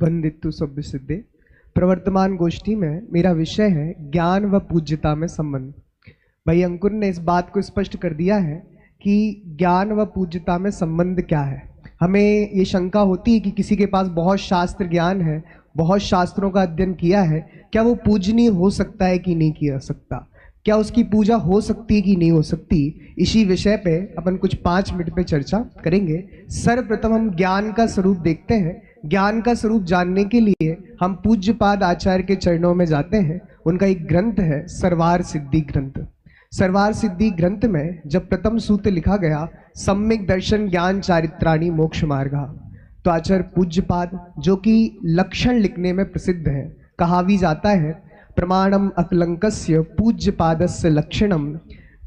वंदितु सभ्य सिद्धे। प्रवर्तमान गोष्ठी में मेरा विषय है ज्ञान व पूज्यता में संबंध। भाई अंकुर ने इस बात को स्पष्ट कर दिया है कि ज्ञान व पूज्यता में संबंध क्या है। हमें ये शंका होती है कि किसी के पास बहुत शास्त्र ज्ञान है, बहुत शास्त्रों का अध्ययन किया है, क्या वो पूजनीय हो सकता है कि नहीं किया सकता, क्या उसकी पूजा हो सकती है कि नहीं हो सकती। इसी विषय पे अपन कुछ 5 मिनट पे चर्चा करेंगे। सर्वप्रथम हम ज्ञान का स्वरूप देखते हैं। ज्ञान का स्वरूप जानने के लिए हम पूज्यपाद आचार्य के चरणों में जाते हैं। उनका एक ग्रंथ है सर्वार सिद्धि ग्रंथ। सर्वार सिद्धि ग्रंथ में जब प्रथम सूत्र लिखा गया सम्यक दर्शन ज्ञान चारित्राणी मोक्ष मार्गा, तो आचार्य पूज्यपाद जो कि लक्षण लिखने में प्रसिद्ध है, कहा भी जाता है प्रमाणम अकलंकस्य पूज्यपादस्य लक्षणम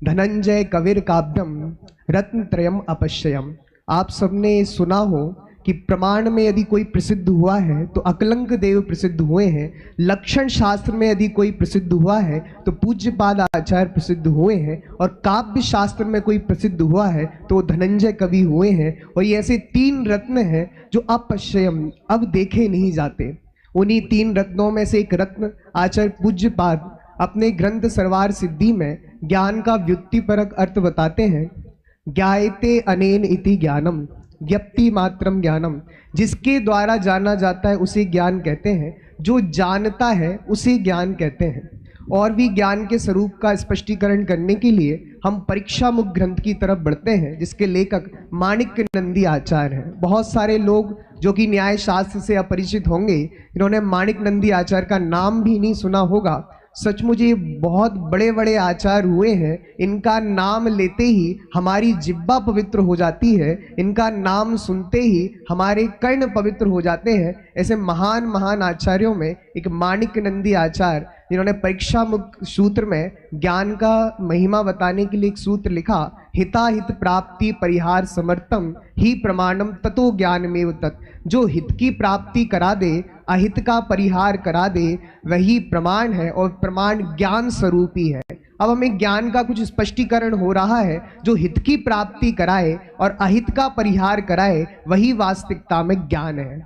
धनंजय कविर काव्यम रत्नत्रयम अपश्ययम। आप सबने सुना हो कि प्रमाण में यदि कोई प्रसिद्ध हुआ है तो अकलंक देव प्रसिद्ध हुए हैं, लक्षण शास्त्र में यदि कोई प्रसिद्ध हुआ है तो पूज्यपाद आचार्य प्रसिद्ध हुए हैं, और काव्य शास्त्र में कोई प्रसिद्ध हुआ है तो धनंजय कवि हुए हैं। और ये ऐसे 3 रत्न हैं जो अपश्यम, अब देखे नहीं जाते। उन्हीं 3 रत्नों में से एक रत्न आचार्य पूज्यपाद अपने ग्रंथ सर्वार सिद्धि में ज्ञान का व्युत्तिपरक अर्थ बताते हैं। ज्ञायते अनेन इति ज्ञानम व्यक्ति मात्रम ज्ञानम। जिसके द्वारा जाना जाता है उसे ज्ञान कहते हैं, जो जानता है उसे ज्ञान कहते हैं। और भी ज्ञान के स्वरूप का स्पष्टीकरण करने के लिए हम परीक्षा मुख ग्रंथ की तरफ बढ़ते हैं, जिसके लेखक माणिक्य नंदी आचार्य हैं। बहुत सारे लोग जो कि न्याय शास्त्र से अपरिचित होंगे, इन्होंने माणिक्य नंदी आचार्य का नाम भी नहीं सुना होगा। सचमुच ये बहुत बड़े बड़े आचार्य हुए हैं, इनका नाम लेते ही हमारी जिह्वा पवित्र हो जाती है, इनका नाम सुनते ही हमारे कर्ण पवित्र हो जाते हैं। ऐसे महान महान आचार्यों में एक माणिक्य नंदी आचार्य, जिन्होंने परीक्षा मुक्त सूत्र में ज्ञान का महिमा बताने के लिए एक सूत्र लिखा, हिताहित प्राप्ति परिहार समर्थम ही प्रमाणम ततो ज्ञानमेव तत्। जो हित की प्राप्ति करा दे, अहित का परिहार करा दे, वही प्रमाण है, और प्रमाण ज्ञान स्वरूप ही है। अब हमें ज्ञान का कुछ स्पष्टीकरण हो रहा है। जो हित की प्राप्ति कराए और अहित का परिहार कराए, वही वास्तविकता में ज्ञान है।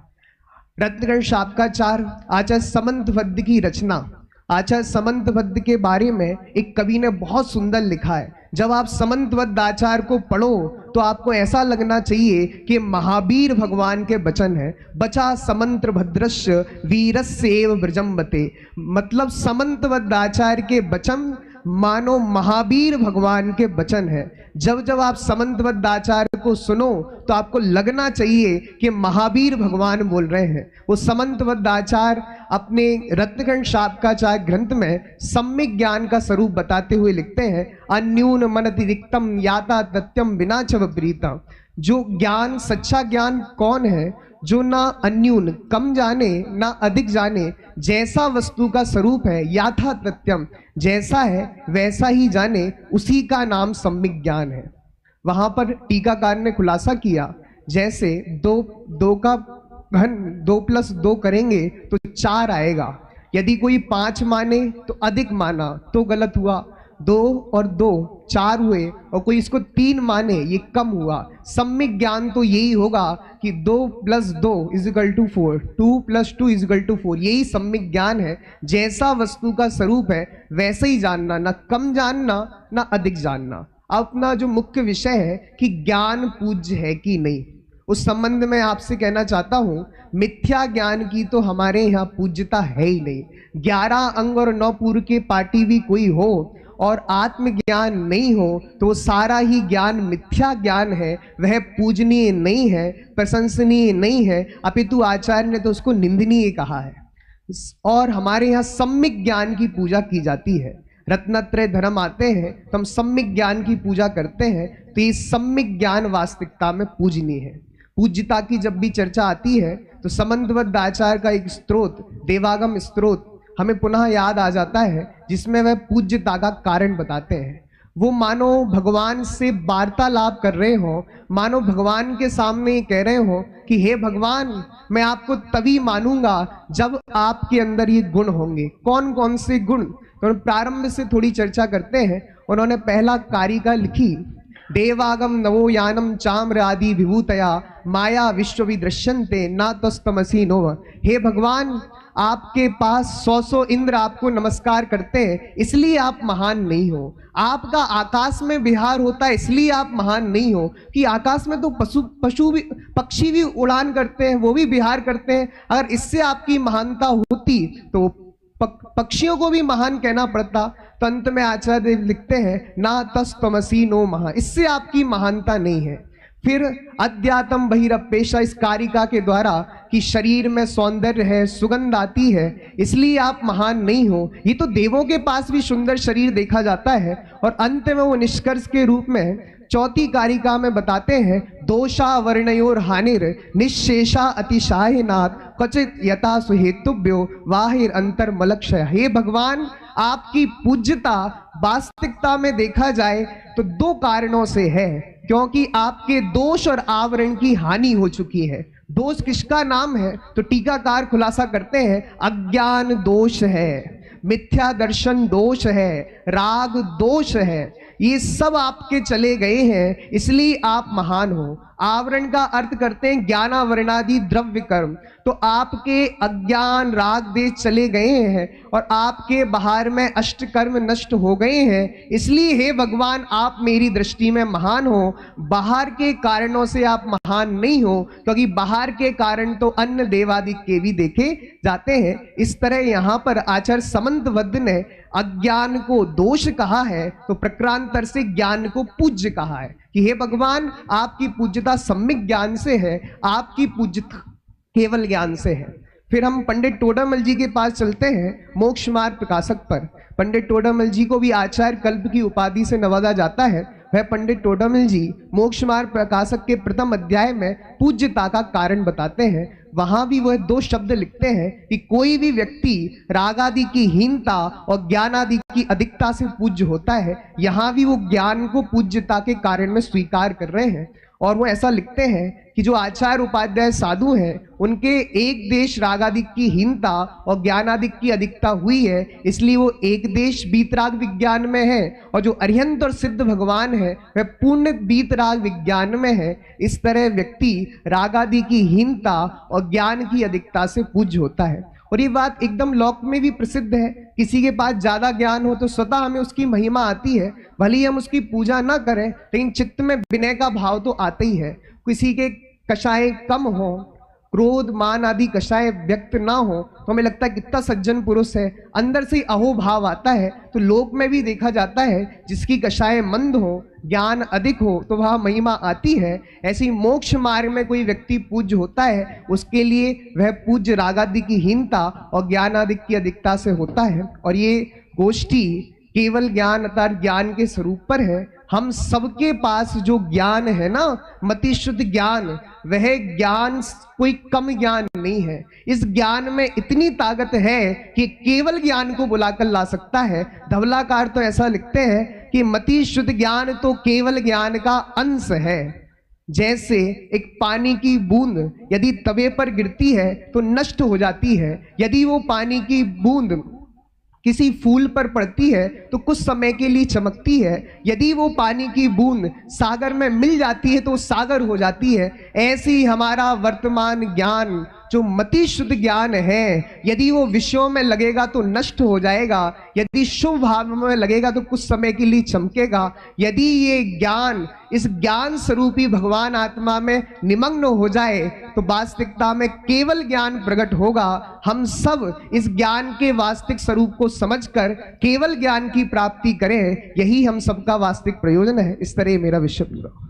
रत्नगण शाब्काचार्य आचार्य समंतवद्य की रचना, आचार्य समंतवद्य के बारे में एक कवि ने बहुत सुंदर लिखा है। जब आप समंतवद्य आचार्य को पढ़ो तो आपको ऐसा लगना चाहिए कि महावीर भगवान के वचन है। बचा समंत्र भद्रस्य वीरस्येव व्रजम्बते। मतलब समंतवद्य आचार्य के वचन मानो महावीर भगवान के वचन है। जब जब आप समंतवद्य आचार्य को सुनो तो आपको लगना चाहिए कि महावीर भगवान बोल रहे हैं। वो समंतवद्य आचार्य अपने रत्नगण शाब्काचार्य ग्रंथ में सम्यक ज्ञान का स्वरूप बताते हुए लिखते हैं, अन्यून मनतिरिक्तम याता तत्यम विना च विपरीतम। जो ज्ञान, सच्चा ज्ञान कौन है? जो ना अन्यून कम जाने ना अधिक जाने, जैसा वस्तु का स्वरूप है, याथा तथ्यम जैसा है वैसा ही जाने, उसी का नाम सम्यक ज्ञान है। वहां पर टीकाकार ने खुलासा किया, जैसे 2 का घन 2 + 2 करेंगे तो 4 आएगा। यदि कोई 5 माने तो अधिक माना तो गलत हुआ, 2 और 2 4 हुए, और कोई इसको 3 माने ये कम हुआ। सम्यक ज्ञान तो यही होगा कि 2 + 2 = 4, 2 + 2 = 4। यही सम्यक ज्ञान है। जैसा वस्तु का स्वरूप है वैसे ही जानना, ना कम जानना ना अधिक जानना। अपना जो मुख्य विषय है कि ज्ञान पूज्य है कि नहीं, उस संबंध में आपसे कहना चाहता हूं, मिथ्या ज्ञान की तो हमारे यहाँ पूज्यता है ही नहीं। 11 अंग और 9 पूर्व के पाटी भी कोई हो और आत्मज्ञान नहीं हो तो सारा ही ज्ञान मिथ्या ज्ञान है, वह पूजनीय नहीं है, प्रशंसनीय नहीं है, अपितु आचार्य ने तो उसको निंदनीय कहा है। और हमारे यहाँ सम्यक ज्ञान की पूजा की जाती है। रत्नत्रय धर्म आते हैं तो हम सम्यक ज्ञान की पूजा करते हैं, तो ये सम्यक ज्ञान वास्तविकता में पूजनीय है। पूज्यता की जब भी चर्चा आती है तो समंतवद्य आचार्य का एक स्त्रोत, देवागम स्त्रोत हमें पुनः याद आ जाता है, जिसमें वह पूज्यता का कारण बताते हैं। वो मानो भगवान से वार्तालाप कर रहे हो, मानो भगवान के सामने कह रहे हो कि हे भगवान, मैं आपको तभी मानूंगा जब आपके अंदर ये गुण होंगे। कौन कौन से गुण? तो प्रारंभ से थोड़ी चर्चा करते हैं। उन्होंने पहला कारिका लिखी, देवागम नवो यानम चाम्र आदि विभूतया माया विश्व विदृश्यन्ते ना तस्तमसी नोव। हे भगवान, आपके पास 100 इंद्र आपको नमस्कार करते हैं, इसलिए आप महान नहीं हो। आपका आकाश में विहार होता है, इसलिए आप महान नहीं हो। कि आकाश में तो पशु भी, पक्षी भी उड़ान करते हैं, वो भी विहार करते हैं। अगर इससे आपकी महानता होती तो पक्षियों को भी महान कहना पड़ता। तो अंत में आचार्य देव लिखते हैं, ना तस्तमसी नो महा, इससे आपकी महानता नहीं है। फिर अध्यात्म बहिरपेशा, इस कारिका के द्वारा कि शरीर में सौंदर्य है, सुगंध आती है, इसलिए आप महान नहीं हो। ये तो देवों के पास भी सुंदर शरीर देखा जाता है। और अंत में वो निष्कर्ष के रूप में चौथी कारिका में बताते हैं, दोषा वर्णयोर हानिर निशेषा अतिशाय नाथ क्वचित यथा सुहेतुभ्यो वाहिर अंतर मलक्षय। हे भगवान, आपकी पूज्यता वास्तविकता में देखा जाए तो 2 कारणों से है, क्योंकि आपके दोष और आवरण की हानि हो चुकी है। दोष किसका नाम है? तो टीकाकार खुलासा करते हैं, अज्ञान दोष है, मिथ्या दर्शन दोष है, राग दोष है, ये सब आपके चले गए हैं, इसलिए आप महान हो। आवरण का अर्थ करते हैं ज्ञानावरणादि द्रव्य कर्म। तो आपके अज्ञान राग देश चले गए हैं और आपके बाहर में अष्ट कर्म नष्ट हो गए हैं, इसलिए हे भगवान, आप मेरी दृष्टि में महान हो। बाहर के कारणों से आप महान नहीं हो, क्योंकि बाहर के कारण तो अन्य देवादिक के भी देखे जाते हैं। इस तरह यहाँ पर आचार्य समंतवद ने अज्ञान को दोष कहा है, तो प्रक्रांतर से ज्ञान को पूज्य कहा है कि हे भगवान, आपकी पूज्यता सम्यक ज्ञान से है, आपकी पूज्यता केवल ज्ञान से है। फिर हम पंडित टोडामल जी के पास चलते हैं, मोक्ष मार्ग प्रकाशक पर। पंडित टोडामल जी को भी आचार्य कल्प की उपाधि से नवाजा जाता है। वह पंडित टोडामल जी मोक्ष मार्ग प्रकाशक के प्रथम अध्याय में पूज्यता का कारण बताते हैं। वहां भी वह 2 शब्द लिखते हैं कि कोई भी व्यक्ति रागादि की हीनता और ज्ञानादि की अधिकता से पूज्य होता है। यहाँ भी वो ज्ञान को पूज्यता के कारण में स्वीकार कर रहे हैं। और वो ऐसा लिखते हैं कि जो आचार्य उपाध्याय साधु हैं, उनके एक देश रागादिक की हीनता और ज्ञानादिक की अधिकता हुई है, इसलिए वो एक देश बीतराग विज्ञान में है, और जो अरिहंत और सिद्ध भगवान है वह पूर्ण बीतराग विज्ञान में है। इस तरह व्यक्ति रागादि की हीनता और ज्ञान की अधिकता से पूज्य होता है। और ये बात एकदम लोक में भी प्रसिद्ध है। किसी के पास ज्यादा ज्ञान हो तो स्वतः हमें उसकी महिमा आती है, भले ही हम उसकी पूजा ना करें, लेकिन चित्त में विनय का भाव तो आता ही है। किसी के कषाय कम हो, क्रोध मान आदि कषाय व्यक्त ना हो, तो हमें लगता है कितना सज्जन पुरुष है, अंदर से अहो भाव आता है। तो लोक में भी देखा जाता है, जिसकी कषाय मंद हो, ज्ञान अधिक हो, तो वह महिमा आती है। ऐसी मोक्ष मार्ग में कोई व्यक्ति पूज्य होता है, उसके लिए वह पूज्य रागादि की हीनता और ज्ञानादि की अधिकता से होता है। और ये गोष्ठी केवल ज्ञान अर्थात ज्ञान के स्वरूप पर है। हम सबके पास जो ज्ञान है ना, मति शुद्ध ज्ञान, वह ज्ञान कोई कम ज्ञान नहीं है। इस ज्ञान में इतनी ताकत है कि केवल ज्ञान को बुलाकर ला सकता है। धवलाकार तो ऐसा लिखते हैं कि मति शुद्ध ज्ञान तो केवल ज्ञान का अंश है। जैसे एक पानी की बूंद यदि तवे पर गिरती है तो नष्ट हो जाती है, यदि वो पानी की बूंद किसी फूल पर पड़ती है तो कुछ समय के लिए चमकती है, यदि वो पानी की बूंद सागर में मिल जाती है तो सागर हो जाती है। ऐसे ही हमारा वर्तमान ज्ञान जो मति शुद्ध ज्ञान है, यदि वो विषयों में लगेगा तो नष्ट हो जाएगा, यदि शुभ भाव में लगेगा तो कुछ समय के लिए चमकेगा। यदि ये ज्ञान इस ज्ञान स्वरूपी भगवान आत्मा में निमग्न हो जाए तो वास्तविकता में केवल ज्ञान प्रकट होगा। हम सब इस ज्ञान के वास्तविक स्वरूप को समझकर केवल ज्ञान की प्राप्ति करें, यही हम सबका वास्तविक प्रयोजन है। इस तरह मेरा विषय पूरा।